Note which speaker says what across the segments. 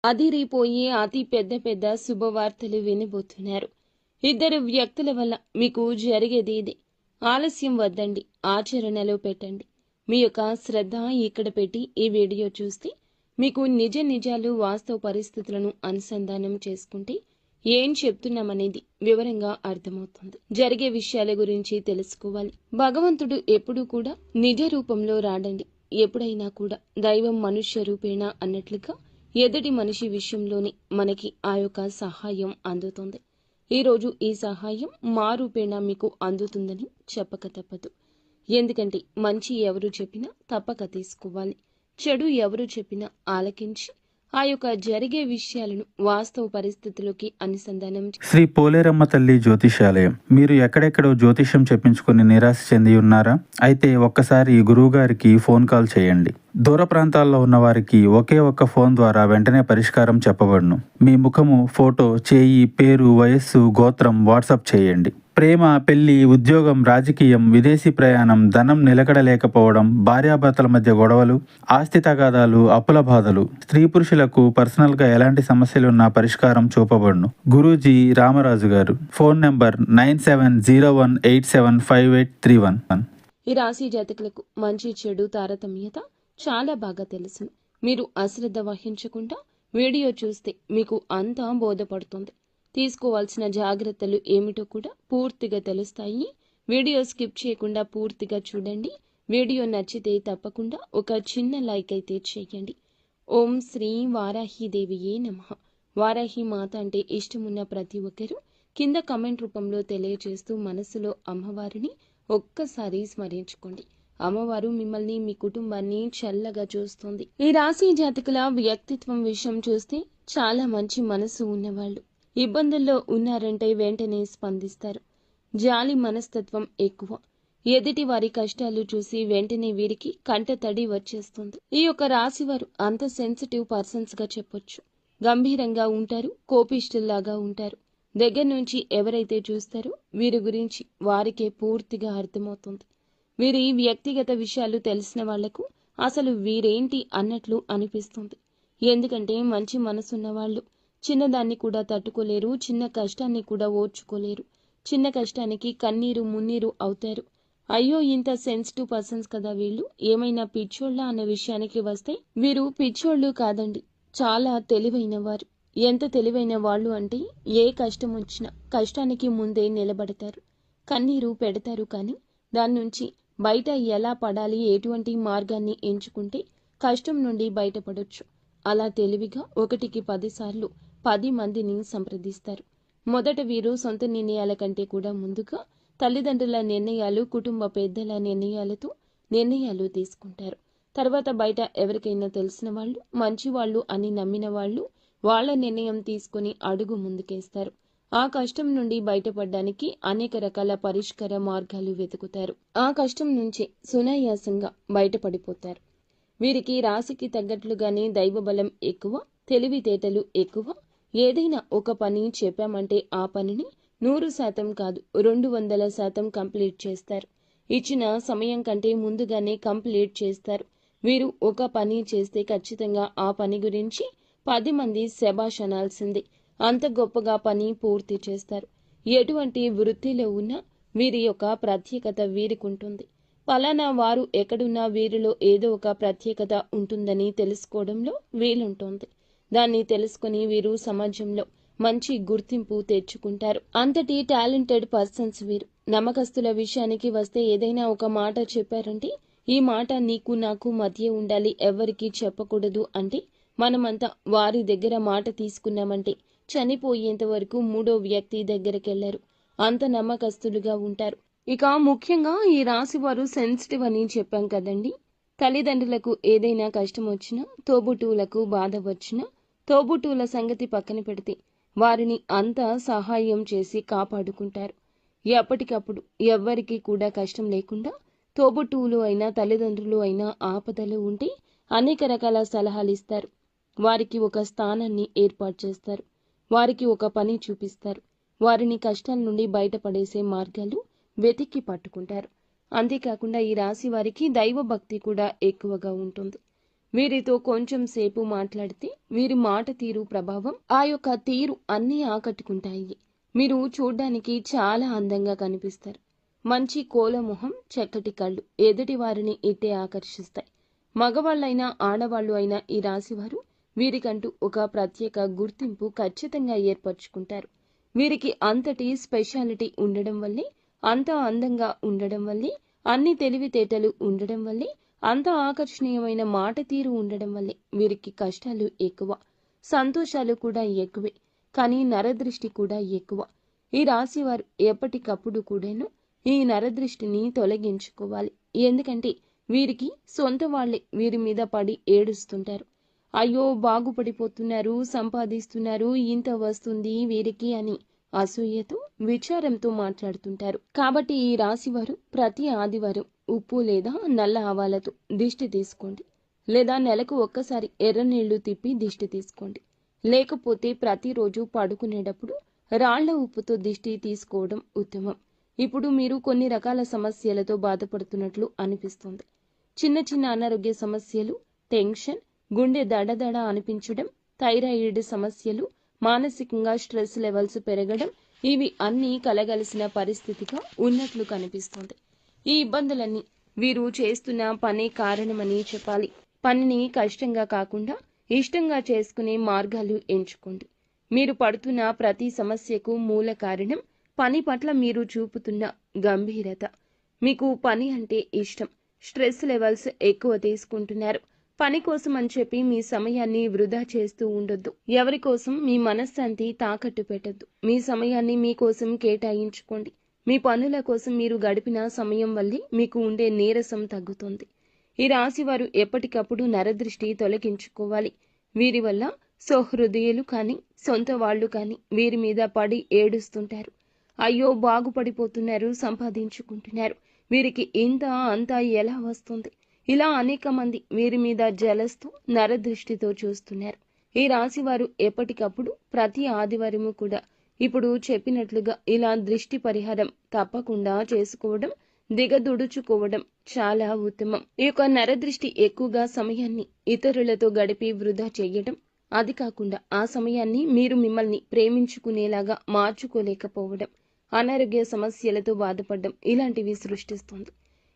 Speaker 1: అదిరిపోయి అతి పెద్ద పెద్ద శుభవార్తలు వినబోతున్నారు. ఇద్దరు వ్యక్తుల వల్ల మీకు జరిగేది ఇదే. ఆలస్యం వద్దండి, ఆచరణలో పెట్టండి. మీ యొక్క శ్రద్ధ ఇక్కడ పెట్టి ఈ వీడియో చూస్తే మీకు నిజ నిజాలు వాస్తవ పరిస్థితులను అనుసంధానం చేసుకుంటే ఏం చెప్తున్నామనేది వివరంగా అర్థమవుతుంది. జరిగే విషయాల గురించి తెలుసుకోవాలి. భగవంతుడు ఎప్పుడూ కూడా నిజ రూపంలో రాడండి. ఎప్పుడైనా కూడా దైవం మనుష్య రూపేణ అన్నట్లుగా ఎదుటి మనిషి విషయంలోనే మనకి ఆ యొక్క సహాయం అందుతుంది. ఈరోజు ఈ సహాయం మా రూపేణా మీకు అందుతుందని చెప్పక తప్పదు. ఎందుకంటే మంచి ఎవరు చెప్పినా తప్పక తీసుకోవాలి, చెడు ఎవరు చెప్పినా ఆలకించి ఆ యొక్క జరిగే విషయాలను వాస్తవ పరిస్థితుల్లోకి అనుసంధానం.
Speaker 2: శ్రీ పోలేరమ్మ తల్లి జ్యోతిషాలయం. మీరు ఎక్కడెక్కడో జ్యోతిష్యం చెప్పించుకుని నిరాశ చెంది ఉన్నారా? అయితే ఒక్కసారి గురువు గారికి ఫోన్ కాల్ చేయండి. దూర ప్రాంతాల్లో ఉన్న వారికి ఒకే ఒక్క ఫోన్ ద్వారా వెంటనే పరిష్కారం చెప్పబడును. మీ ముఖము, ఫోటో, చేయి, పేరు, వయస్సు, గోత్రం వాట్సాప్ చేయండి. ప్రేమ, పెళ్లి, ఉద్యోగం, రాజకీయం, విదేశీ ప్రయాణం, ధనం నిలకడలేకపోవడం, భార్యాభర్తల మధ్య గొడవలు, ఆస్తి తగాదాలు, అప్పుల బాధలు, స్త్రీ పురుషులకు పర్సనల్గా ఎలాంటి సమస్యలున్నా పరిష్కారం చూపబడును. గురూజీ రామరాజు గారు. Phone number 9701875831.
Speaker 1: ఈ రాశి జాతకులకు మంచి చెడు తారతమ్యత చాలా బాగా తెలుసు. మీరు అశ్రద్ధ వహించకుండా వీడియో చూస్తే మీకు అంతా బోధపడుతుంది. తీసుకోవాల్సిన జాగ్రత్తలు ఏమిటో కూడా పూర్తిగా తెలుస్తాయి. వీడియో స్కిప్ చేయకుండా పూర్తిగా చూడండి. వీడియో నచ్చితే తప్పకుండా ఒక చిన్న లైక్ అయితే చేయండి. ఓం శ్రీ వారాహిదేవియే నమః. వారాహి మాత అంటే ఇష్టమున్న ప్రతి ఒక్కరూ కింద కమెంట్ రూపంలో తెలియజేస్తూ మనసులో అమ్మవారిని ఒక్కసారి స్మరించుకోండి. అమ్మవారు మిమ్మల్ని, మీ కుటుంబాన్ని చల్లగా చూస్తుంది. ఈ రాశి జాతకుల వ్యక్తిత్వం విషయం చూస్తే చాలా మంచి మనసు ఉన్నవాళ్ళు. ఇబ్బందుల్లో ఉన్నారంటే వెంటనే స్పందిస్తారు. జాలి మనస్తత్వం ఎక్కువ. ఎదుటి వారి కష్టాలు చూసి వెంటనే వీరికి కంట తడి వచ్చేస్తుంది. ఈ యొక్క రాశి వారు అంత సెన్సిటివ్ పర్సన్స్ గా చెప్పొచ్చు. గంభీరంగా ఉంటారు, కోపిష్ఠుల్లాగా ఉంటారు. దగ్గర నుంచి ఎవరైతే చూస్తారో వీరి గురించి వారికే పూర్తిగా అర్థమవుతుంది. వీరి వ్యక్తిగత విషయాలు తెలిసిన వాళ్లకు అసలు వీరేంటి అన్నట్లు అనిపిస్తుంది. ఎందుకంటే మంచి మనసున్న వాళ్ళు చిన్నదాన్ని కూడా తట్టుకోలేరు, చిన్న కష్టాన్ని కూడా ఓర్చుకోలేరు. చిన్న కష్టానికి కన్నీరు మున్నీరు అవుతారు. అయ్యో, ఇంత సెన్సిటివ్ పర్సన్స్ కదా వీళ్ళు, ఏమైనా పిచ్చోళ్ళ అన్న విషయానికి వస్తే వీరు పిచ్చోళ్ళు కాదండి, చాలా తెలివైన వారు. ఎంత తెలివైన వాళ్ళు అంటే ఏ కష్టం వచ్చినా కష్టానికి ముందే నిలబడతారు, కన్నీరు పెడతారు. కానీ దాని నుంచి బయట ఎలా పడాలి, ఎటువంటి మార్గాన్ని ఎంచుకుంటే కష్టం నుండి బయటపడొచ్చు, అలా తెలివిగా 1కి 10 సార్లు 10 మందిని సంప్రదిస్తారు. మొదట వీరు సొంత నిర్ణయాల కంటే కూడా ముందుగా తల్లిదండ్రుల నిర్ణయాలు, కుటుంబ పెద్దల నిర్ణయాలు తీసుకుంటారు. తర్వాత బయట ఎవరికైనా తెలిసిన వాళ్ళు, మంచి వాళ్ళు అని నమ్మిన వాళ్ళు వాళ్ళ నిర్ణయం తీసుకుని అడుగు ముందుకేస్తారు. ఆ కష్టం నుండి బయటపడడానికి అనేక రకాల పరిష్కార మార్గాలు వెతుకుతారు. ఆ కష్టం నుంచి సునాయాసంగా బయటపడిపోతారు. వీరికి రాశికి తగ్గట్లుగానే దైవబలం ఎక్కువ, తెలివితేటలు ఎక్కువ. ఏదైనా ఒక పని చెప్పామంటే ఆ పనిని 100% కాదు 200% కంప్లీట్ చేస్తారు. ఇచ్చిన సమయం కంటే ముందుగానే కంప్లీట్ చేస్తారు. వీరు ఒక పని చేస్తే ఖచ్చితంగా ఆ పని గురించి 10 మంది శభాష్ అనాల్సిందే. అంత గొప్పగా పని పూర్తి చేస్తారు. ఎటువంటి వృత్తిలో ఉన్నా వీరి యొక్క ప్రత్యేకత వీరికి ఉంటుంది. పలానా వారు ఎక్కడున్నా వీరిలో ఏదో ఒక ప్రత్యేకత ఉంటుందని తెలుసుకోవడంలో వీలుంటుంది. దాన్ని తెలుసుకుని వీరు సమాజంలో మంచి గుర్తింపు తెచ్చుకుంటారు. అంతటి టాలెంటెడ్ పర్సన్స్ వీరు. నమ్మకస్తుల విషయానికి వస్తే ఏదైనా ఒక మాట చెప్పారంటే ఈ మాట నీకు నాకు మధ్య ఉండాలి, ఎవరికి చెప్పకూడదు అంటే మనమంతా వారి దగ్గర మాట తీసుకున్నామంటే చనిపోయేంత వరకు 3వ వ్యక్తి దగ్గరకెళ్లరు. అంత నమ్మకస్తులుగా ఉంటారు. ఇక ముఖ్యంగా ఈ రాశి వారు సెన్సిటివ్ అని చెప్పాం కదండి. తల్లిదండ్రులకు ఏదైనా కష్టం వచ్చినా, తోబుట్టువులకు బాధ వచ్చినా, తోబుట్టువుల సంగతి పక్కన పెడితే వారిని అంతా సహాయం చేసి కాపాడుకుంటారు. ఎప్పటికప్పుడు ఎవ్వరికి కూడా కష్టం లేకుండా తోబుట్టువులు అయినా తల్లిదండ్రులు అయినా ఆపదలు ఉంటే అనేక రకాల సలహాలు ఇస్తారు. వారికి ఒక స్థానాన్ని ఏర్పాటు చేస్తారు. వారికి ఒక పని చూపిస్తారు. వారిని కష్టాల నుండి బయటపడేసే మార్గాలు వెతికి పట్టుకుంటారు. అంతేకాకుండా ఈ రాశి వారికి దైవ భక్తి కూడా ఎక్కువగా ఉంటుంది. వీరితో కొంచెం సేపు మాట్లాడితే వీరి మాట తీరు ప్రభావం ఆ యొక్క తీరు అన్నీ ఆకట్టుకుంటాయి. మీరు చూడ్డానికి చాలా అందంగా కనిపిస్తారు. మంచి కోలమొహం, చక్కటి కళ్ళు ఎదుటి వారిని ఇట్టే ఆకర్షిస్తాయి. మగవాళ్ళైనా ఆడవాళ్ళు అయినా ఈ రాశివారు వీరికంటూ ఒక ప్రత్యేక గుర్తింపు ఖచ్చితంగా ఏర్పరచుకుంటారు. వీరికి అంతటి స్పెషాలిటీ ఉండడం వల్లే, అంత అందంగా ఉండడం వల్లే, అన్ని తెలివితేటలు ఉండడం వల్లే, అంత ఆకర్షణీయమైన మాట తీరు ఉండడం వల్లే వీరికి కష్టాలు ఎక్కువ, సంతోషాలు కూడా ఎక్కువే. కానీ నరదృష్టి కూడా ఎక్కువ. ఈ రాశివారు ఎప్పటికప్పుడు కూడాను ఈ నరదృష్టిని తొలగించుకోవాలి. ఎందుకంటే వీరికి సొంత వాళ్లే వీరి మీద పడి ఏడుస్తుంటారు. అయ్యో బాగుపడిపోతున్నారు, సంపాదిస్తున్నారు, ఇంత వస్తుంది వీరికి అని అసూయతో, విచారంతో మాట్లాడుతుంటారు. కాబట్టి ఈ రాశివారు ప్రతి ఆదివారం ఉప్పు లేదా నల్ల ఆవాలతో దిష్టి తీసుకోండి. లేదా నెలకు ఒక్కసారి ఎర్ర నీళ్లు తిప్పి దిష్టి తీసుకోండి. లేకపోతే ప్రతిరోజు పడుకునేటప్పుడు రాళ్ల ఉప్పుతో దిష్టి తీసుకోవడం ఉత్తమం. ఇప్పుడు మీరు కొన్ని రకాల సమస్యలతో బాధపడుతున్నట్లు అనిపిస్తుంది. చిన్న చిన్న అనారోగ్య సమస్యలు, టెన్షన్, గుండె దడదడ అనిపించడం, థైరాయిడ్ సమస్యలు, మానసికంగా స్ట్రెస్ లెవెల్స్ పెరగడం, ఇవి అన్నీ కలగలిసిన పరిస్థితిగా ఉన్నట్లు కనిపిస్తుంది. ఈ ఇబ్బందులన్నీ వీరు చేస్తున్న పనే కారణమని చెప్పాలి. పనిని కష్టంగా కాకుండా ఇష్టంగా చేసుకునే మార్గాలు ఎంచుకోండి. మీరు పడుతున్న ప్రతి సమస్యకు మూల కారణం పని పట్ల మీరు చూపుతున్న గంభీరత. మీకు పని అంటే ఇష్టం. స్ట్రెస్ లెవెల్స్ ఎక్కువ తీసుకుంటున్నారు. పని కోసం అని చెప్పి మీ సమయాన్ని వృధా చేస్తూ ఉండొద్దు. ఎవరి కోసం మీ మనశ్శాంతి తాకట్టు పెట్టద్దు. మీ సమయాన్ని మీకోసం కేటాయించుకోండి. మీ పనుల కోసం మీరు గడిపిన సమయం వల్లే మీకు ఉండే నీరసం తగ్గుతుంది. ఈ రాశివారు ఎప్పటికప్పుడు నరదృష్టి తొలగించుకోవాలి. వీరి వల్ల సౌహృదయులు కానీ, సొంత వాళ్ళు కానీ వీరి మీద పడి ఏడుస్తుంటారు. అయ్యో బాగుపడిపోతున్నారు, సంపాదించుకుంటున్నారు, వీరికి ఇంత అంతా ఎలా వస్తుంది, ఇలా అనేక మంది వీరి మీద జలస్తూ నరదృష్టితో చూస్తున్నారు. ఈ రాశివారు ఎప్పటికప్పుడు ప్రతి ఆదివారము కూడా ఇప్పుడు చెప్పినట్లుగా ఇలా దృష్టి పరిహారం తప్పకుండా చేసుకోవడం, దిగదుడుచుకోవడం చాలా ఉత్తమం. ఈ యొక్క నరదృష్టి ఎక్కువగా సమయాన్ని ఇతరులతో గడిపి వృధా చేయడం, అది కాకుండా ఆ సమయాన్ని మీరు మిమ్మల్ని ప్రేమించుకునేలాగా మార్చుకోలేకపోవడం, అనారోగ్య సమస్యలతో బాధపడడం ఇలాంటివి సృష్టిస్తుంది.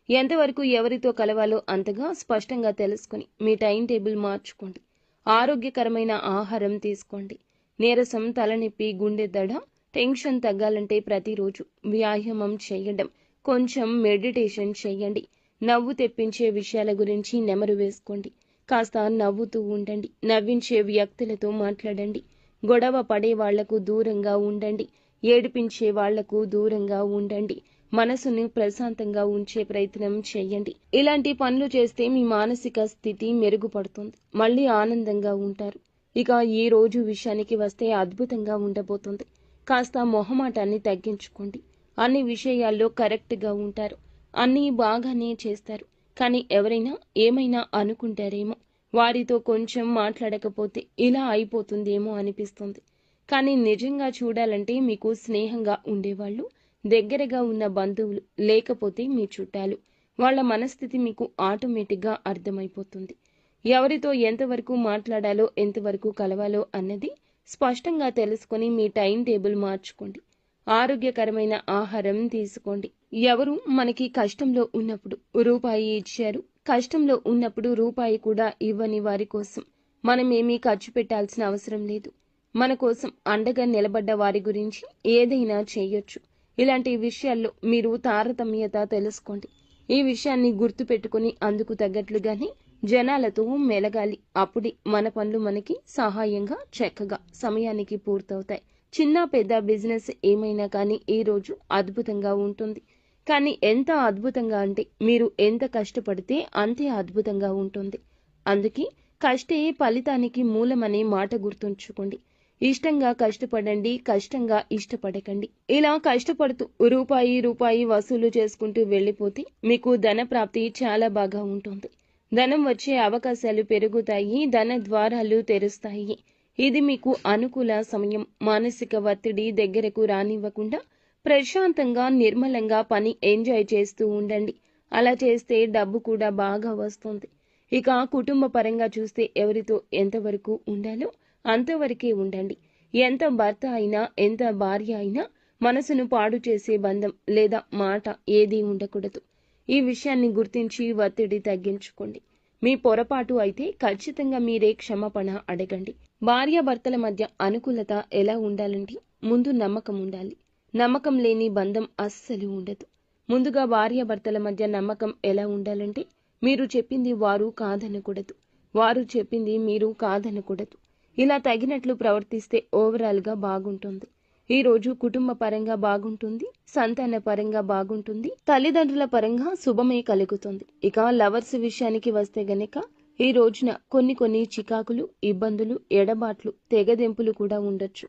Speaker 1: ఎంతవరకు ఎవరితో కలవాలో అంతగా స్పష్టంగా తెలుసుకుని మీ టైం టేబుల్ మార్చుకోండి. ఆరోగ్యకరమైన ఆహారం తీసుకోండి. నీరసం, తలనొప్పి, గుండె దడ, టెన్షన్ తగ్గాలంటే ప్రతిరోజు వ్యాయామం చేయడం, కొంచెం మెడిటేషన్ చేయండి. నవ్వు తెప్పించే విషయాల గురించి నెమరు వేసుకోండి. కాస్త నవ్వుతూ ఉండండి. నవ్వించే వ్యక్తులతో మాట్లాడండి. గొడవ పడే వాళ్లకు దూరంగా ఉండండి. ఏడిపించే వాళ్లకు దూరంగా ఉండండి. మనసును ప్రశాంతంగా ఉంచే ప్రయత్నం చేయండి. ఇలాంటి పనులు చేస్తే మీ మానసిక స్థితి మెరుగుపడుతుంది. మళ్ళీ ఆనందంగా ఉంటారు. ఇక ఈ రోజు విషయానికి వస్తే అద్భుతంగా ఉండబోతుంది. కాస్త మొహమాటాన్ని తగ్గించుకోండి. అన్ని విషయాల్లో కరెక్ట్గా ఉంటారు. అన్నీ బాగానే చేస్తారు. కానీ ఎవరైనా ఏమైనా అనుకుంటారేమో, వారితో కొంచెం మాట్లాడకపోతే ఇలా అయిపోతుందేమో అనిపిస్తుంది. కానీ నిజంగా చూడాలంటే మీకు స్నేహంగా ఉండేవాళ్ళు, దగ్గరగా ఉన్న బంధువులు, లేకపోతే మీ చుట్టాలు, వాళ్ళ మనస్థితి మీకు ఆటోమేటిక్గా అర్థమైపోతుంది. ఎవరితో ఎంతవరకు మాట్లాడాలో, ఎంతవరకు కలవాలో అన్నది స్పష్టంగా తెలుసుకొని మీ టైం టేబుల్ మార్చుకోండి. ఆరోగ్యకరమైన ఆహారం తీసుకోండి. ఎవరు మనకి కష్టంలో ఉన్నప్పుడు రూపాయి ఇచ్చారు, కష్టంలో ఉన్నప్పుడు రూపాయి కూడా ఇవ్వని వారి కోసం మనమేమీ ఖర్చు పెట్టాల్సిన అవసరం లేదు. మన కోసం అండగా నిలబడ్డ వారి గురించి ఏదైనా చేయొచ్చు. ఇలాంటి విషయాల్లో మీరు తారతమ్యత తెలుసుకోండి. ఈ విషయాన్ని గుర్తుపెట్టుకుని అందుకు తగ్గట్లుగానే జనాలతో మెలగాలి. అప్పుడే మన పనులు మనకి సహాయంగా, చక్కగా సమయానికి పూర్తవుతాయి. చిన్న పెద్ద బిజినెస్ ఏమైనా కానీ ఈ రోజు అద్భుతంగా ఉంటుంది. కానీ ఎంత అద్భుతంగా అంటే మీరు ఎంత కష్టపడితే అంతే అద్భుతంగా ఉంటుంది. అందుకే కష్టే ఫలితానికి మూలమనే మాట గుర్తుంచుకోండి. ఇష్టంగా కష్టపడండి, కష్టంగా ఇష్టపడకండి. ఇలా కష్టపడుతూ రూపాయి వసూలు చేసుకుంటూ వెళ్ళిపోతే మీకు ధన ప్రాప్తి చాలా బాగా ఉంటుంది. ధనం వచ్చే అవకాశాలు పెరుగుతాయి. ధన ద్వారాలు తెరుస్తాయి. ఇది మీకు అనుకూల సమయం. మానసిక ఒత్తిడి దగ్గరకు రానివ్వకుండా ప్రశాంతంగా, నిర్మలంగా పని ఎంజాయ్ చేస్తూ ఉండండి. అలా చేస్తే డబ్బు కూడా బాగా వస్తుంది. ఇక కుటుంబ పరంగా చూస్తే ఎవరితో ఎంతవరకు ఉండాలో అంతవరకే ఉండండి. ఎంత భర్త అయినా ఎంత భార్య అయినా మనసును పాడు చేసే బంధం లేదా మాట ఏదీ ఉండకూడదు. ఈ విషయాన్ని గుర్తించి ఒత్తిడి తగ్గించుకోండి. మీ పొరపాటు అయితే ఖచ్చితంగా మీరే క్షమాపణ అడగండి. భార్యాభర్తల మధ్య అనుకూలత ఎలా ఉండాలంటే ముందు నమ్మకం ఉండాలి. నమ్మకం లేని బంధం అస్సలు ఉండదు. ముందుగా భార్యాభర్తల మధ్య నమ్మకం ఎలా ఉండాలంటే మీరు చెప్పింది వారు కాదనకూడదు, వారు చెప్పింది మీరు కాదనకూడదు. ఇలా తగినట్లు ప్రవర్తిస్తే ఓవరాల్గా బాగుంటుంది. ఈ రోజు కుటుంబ పరంగా బాగుంటుంది, సంతాన పరంగా బాగుంటుంది, తల్లిదండ్రుల పరంగా శుభమే కలుగుతుంది. ఇక లవర్స్ విషయానికి వస్తే గనక ఈ రోజున కొన్ని చికాకులు, ఇబ్బందులు, ఎడబాట్లు, తెగదెంపులు కూడా ఉండొచ్చు.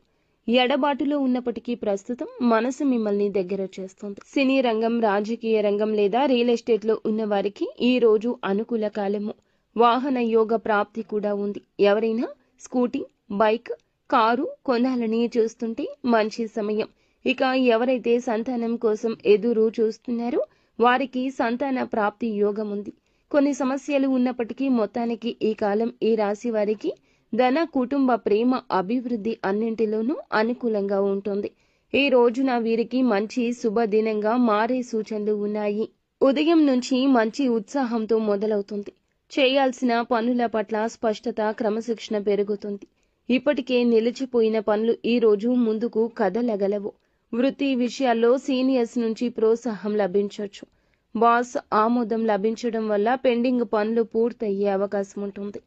Speaker 1: ఎడబాటులో ఉన్నప్పటికీ ప్రస్తుతం మనసు మిమ్మల్ని దగ్గర చేస్తుంది. సినీ రంగం, రాజకీయ రంగం లేదా రియల్ ఎస్టేట్ లో ఉన్న వారికి ఈ రోజు అనుకూల కాలము. వాహన యోగ ప్రాప్తి కూడా ఉంది. ఎవరైనా స్కూటీ, బైక్, కారు కొనాలని చూస్తుంటే మంచి సమయం. ఇక ఎవరైతే సంతానం కోసం ఎదురు చూస్తున్నారో వారికి సంతాన ప్రాప్తి యోగం ఉంది. కొన్ని సమస్యలు ఉన్నప్పటికీ మొత్తానికి ఈ కాలం ఈ రాశి వారికి ధన, కుటుంబ, ప్రేమ, అభివృద్ధి అన్నింటిలోనూ అనుకూలంగా ఉంటుంది. ఈ రోజున వీరికి మంచి శుభదినంగా మారే సూచనలు ఉన్నాయి. ఉదయం నుంచి మంచి ఉత్సాహంతో మొదలవుతుంది. చేయాల్సిన పనుల పట్ల స్పష్టత, క్రమశిక్షణ పెరుగుతుంది. ఇప్పటికే నిలిచిపోయిన పనులు ఈ రోజు ముందుకు కదలగలవు. వృత్తి విషయాల్లో సీనియర్స్ నుంచి ప్రోత్సాహం లభించవచ్చు. బాస్ ఆమోదం లభించడం వల్ల పెండింగ్ పనులు పూర్తయ్యే అవకాశం ఉంటుంది.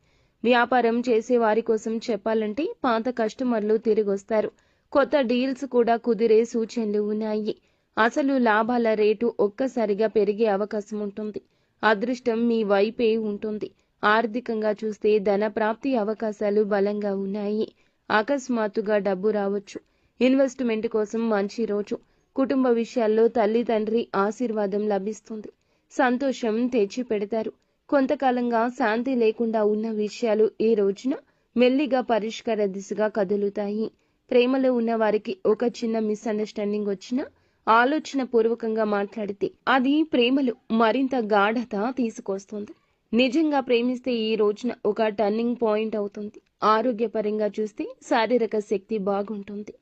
Speaker 1: వ్యాపారం చేసే వారి కోసం చెప్పాలంటే పాత కస్టమర్లు తిరిగొస్తారు. కొత్త డీల్స్ కూడా కుదిరే సూచనలు ఉన్నాయి. అసలు లాభాల రేటు ఒక్కసారిగా పెరిగే అవకాశం ఉంటుంది. అదృష్టం మీ వైపే ఉంటుంది. ఆర్థికంగా చూస్తే ధన ప్రాప్తి అవకాశాలు బలంగా ఉన్నాయి. అకస్మాత్తుగా డబ్బు రావచ్చు. ఇన్వెస్ట్మెంట్ కోసం మంచి రోజు. కుటుంబ విషయాల్లో తల్లి, తండ్రి ఆశీర్వాదం లభిస్తుంది. సంతోషం తెచ్చి పెడతారు. కొంతకాలంగా శాంతి లేకుండా ఉన్న విషయాలు ఈ రోజున మెల్లిగా పరిష్కార దిశగా కదులుతాయి. ప్రేమలో ఉన్న వారికి ఒక చిన్న మిస్అండర్స్టాండింగ్ వచ్చినా ఆలోచన పూర్వకంగా మాట్లాడితే అది ప్రేమలో మరింత గాఢత తీసుకొస్తుంది. నిజంగా ప్రేమిస్తే ఈ రోజున ఒక టర్నింగ్ పాయింట్ అవుతుంది. ఆరోగ్యపరంగా చూస్తే శారీరక శక్తి బాగుంటుంది.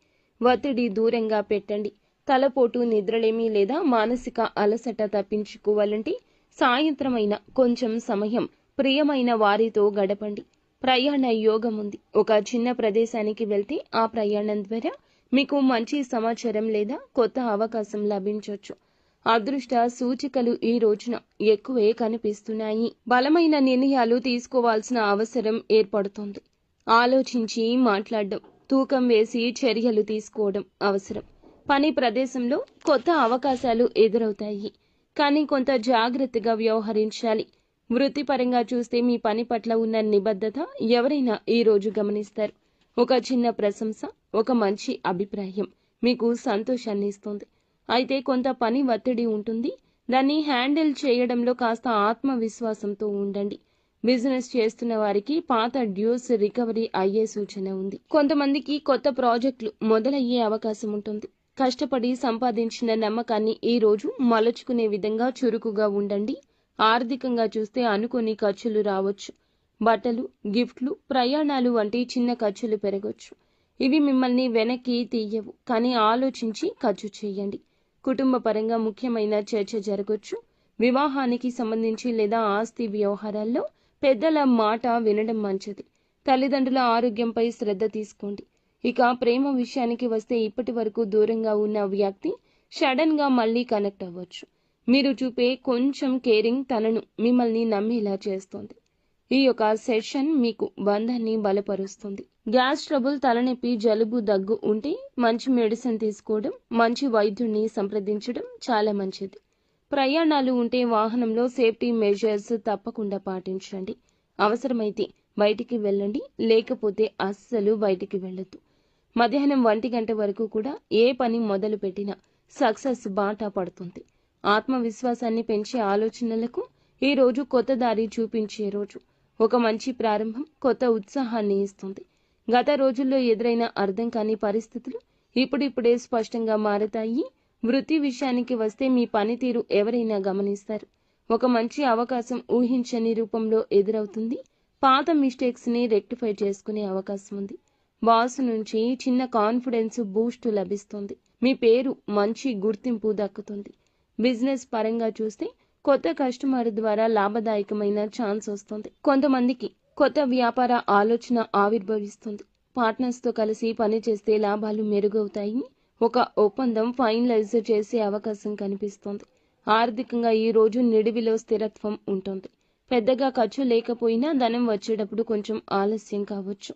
Speaker 1: ఒత్తిడి దూరంగా పెట్టండి. తలపోటు, నిద్రలేమి లేదా మానసిక అలసట తప్పించుకోవాలంటే సాయంత్రమైన కొంచెం సమయం ప్రియమైన వారితో గడపండి. ప్రయాణ యోగం ఉంది. ఒక చిన్న ప్రదేశానికి వెళ్తే ఆ ప్రయాణం ద్వారా మీకు మంచి సమాచారం లేదా కొత్త అవకాశం లభించవచ్చు. అదృష్ట సూచికలు ఈ రోజున ఎక్కువే కనిపిస్తున్నాయి. బలమైన నిర్ణయాలు తీసుకోవాల్సిన అవసరం ఏర్పడుతుంది. ఆలోచించి మాట్లాడడం, తూకం వేసి చర్యలు తీసుకోవడం అవసరం. పని ప్రదేశంలో కొత్త అవకాశాలు ఎదురవుతాయి, కానీ కొంత జాగ్రత్తగా వ్యవహరించాలి. వృత్తిపరంగా చూస్తే మీ పని పట్ల ఉన్న నిబద్ధత ఎవరైనా ఈ రోజు గమనిస్తారు. ఒక చిన్న ప్రశంస, ఒక మంచి అభిప్రాయం మీకు సంతోషాన్ని ఇస్తుంది. అయితే కొంత పని ఒత్తిడి ఉంటుంది. దాన్ని హ్యాండిల్ చేయడంలో కాస్త ఆత్మవిశ్వాసంతో ఉండండి. బిజినెస్ చేస్తున్న వారికి పాత డ్యూస్ రికవరీ అయ్యే సూచన ఉంది. కొంతమందికి కొత్త ప్రాజెక్టులు మొదలయ్యే అవకాశం ఉంటుంది. కష్టపడి సంపాదించిన నమ్మకాన్ని ఈ రోజు మలుచుకునే విధంగా చురుకుగా ఉండండి. ఆర్థికంగా చూస్తే అనుకోని ఖర్చులు రావచ్చు. బట్టలు, గిఫ్ట్లు, ప్రయాణాలు వంటి చిన్న ఖర్చులు పెరగవచ్చు. ఇవి మిమ్మల్ని వెనక్కి తీయవు, కానీ ఆలోచించి ఖర్చు చేయండి. కుటుంబ పరంగా ముఖ్యమైన చర్చ జరగవచ్చు. వివాహానికి సంబంధించి లేదా ఆస్తి వ్యవహారాల్లో పెద్దల మాట వినడం మంచిది. తల్లిదండ్రుల ఆరోగ్యంపై శ్రద్ధ తీసుకోండి. ఇక ప్రేమ విషయానికి వస్తే ఇప్పటి వరకు దూరంగా ఉన్న వ్యక్తి సడన్ గా మళ్ళీ కనెక్ట్ అవ్వచ్చు. మీరు చూపే కొంచెం కేరింగ్ తనను మిమ్మల్ని నమ్మేలా చేస్తుంది. ఈ యొక్క సెషన్ మీకు బంధాన్ని బలపరుస్తుంది. గ్యాస్ ట్రబుల్, తలనొప్పి, జలుబు, దగ్గు ఉంటే మంచి మెడిసిన్ తీసుకోవడం, మంచి వైద్యుడిని సంప్రదించడం చాలా మంచిది. ప్రయాణాలు ఉంటే వాహనంలో సేఫ్టీ మెజర్స్ తప్పకుండా పాటించండి. అవసరమైతే బయటికి వెళ్ళండి, లేకపోతే అస్సలు బయటికి వెళ్ళొద్దు. మధ్యాహ్నం 1 గంట వరకు కూడా ఏ పని మొదలు పెట్టినా సక్సెస్ బాట పడుతుంది. ఆత్మవిశ్వాసాన్ని పెంచే ఆలోచనలకు ఈ రోజు కొత్త దారి చూపించే రోజు. ఒక మంచి ప్రారంభం కొత్త ఉత్సాహాన్ని ఇస్తుంది. గత రోజుల్లో ఎదురైన అర్థం కాని పరిస్థితులు ఇప్పుడిప్పుడే స్పష్టంగా మారతాయి. వృత్తి విషయానికి వస్తే మీ పనితీరు ఎవరైనా గమనిస్తారు. ఒక మంచి అవకాశం ఊహించని రూపంలో ఎదురవుతుంది. పాత మిస్టేక్స్ని రెక్టిఫై చేసుకునే అవకాశం ఉంది. బాస్ నుంచి చిన్న కాన్ఫిడెన్స్ బూస్ట్ లభిస్తుంది. మీ పేరు మంచి గుర్తింపు దక్కుతుంది. బిజినెస్ పరంగా చూస్తే కొత్త కస్టమర్ ద్వారా లాభదాయకమైన ఛాన్స్ వస్తుంది. కొంతమందికి కొత్త వ్యాపార ఆలోచన ఆవిర్భవిస్తుంది. పార్ట్నర్స్తో కలిసి పనిచేస్తే లాభాలు మెరుగవుతాయి. ఒక ఒప్పందం ఫైనలైజ్ చేసే అవకాశం కనిపిస్తోంది. ఆర్థికంగా ఈ రోజు నిడివిలో స్థిరత్వం ఉంటుంది. పెద్దగా ఖర్చు లేకపోయినా ధనం వచ్చేటప్పుడు కొంచెం ఆలస్యం కావచ్చు.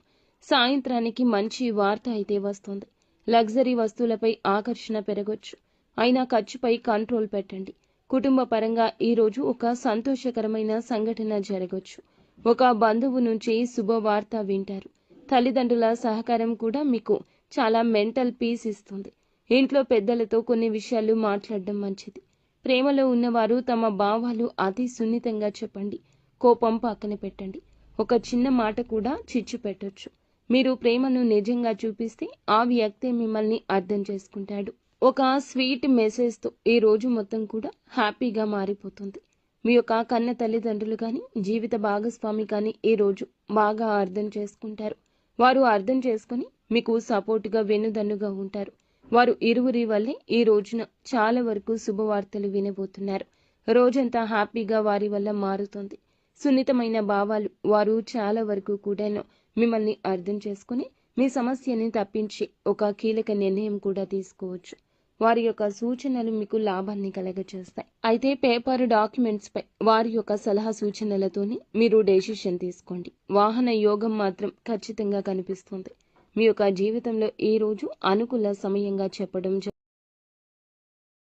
Speaker 1: సాయంత్రానికి మంచి వార్త అయితే వస్తుంది. లగ్జరీ వస్తువులపై ఆకర్షణ పెరగొచ్చు. అయినా ఖర్చుపై కంట్రోల్ పెట్టండి. కుటుంబ పరంగా ఈరోజు ఒక సంతోషకరమైన సంఘటన జరగొచ్చు. ఒక బంధువు నుంచి శుభవార్త వింటారు. తల్లిదండ్రుల సహకారం కూడా మీకు చాలా మెంటల్ పీస్ ఇస్తుంది. ఇంట్లో పెద్దలతో కొన్ని విషయాలు మాట్లాడడం మంచిది. ప్రేమలో ఉన్నవారు తమ భావాలు అతి సున్నితంగా చెప్పండి. కోపం పక్కన పెట్టండి. ఒక చిన్న మాట కూడా చిచ్చు పెట్టొచ్చు. మీరు ప్రేమను నిజంగా చూపిస్తే ఆ వ్యక్తే మిమ్మల్ని అర్థం చేసుకుంటాడు. ఒక స్వీట్ మెసేజ్తో ఈ రోజు మొత్తం కూడా హ్యాపీగా మారిపోతుంది. మీ యొక్క కన్న తల్లిదండ్రులు కానీ జీవిత భాగస్వామి కానీ ఈ రోజు బాగా అర్థం చేసుకుంటారు. వారు అర్థం చేసుకుని మీకు సపోర్టుగా వెన్నుదన్నుగా ఉంటారు. వారు ఇరువురి వల్లే ఈ రోజున చాలా వరకు శుభవార్తలు వినబోతున్నారు. రోజంతా హ్యాపీగా వారి వల్ల మారుతుంది. సున్నితమైన భావాలు వారు చాలా వరకు కూడా మిమ్మల్ని అర్థం చేసుకుని మీ సమస్యని తప్పించి ఒక కీలక నిర్ణయం కూడా తీసుకోవచ్చు. వారి యొక్క సూచనలు మీకు లాభాన్ని కలగచేస్తాయి. అయితే పేపర్ డాక్యుమెంట్స్ పై వారి యొక్క సలహా సూచనలతోనే మీరు డెసిషన్ తీసుకోండి. వాహన యోగం మాత్రం ఖచ్చితంగా కనిపిస్తుంది. మీ యొక్క జీవితంలో ఈ రోజు అనుకూల సమయంగా చెప్పడం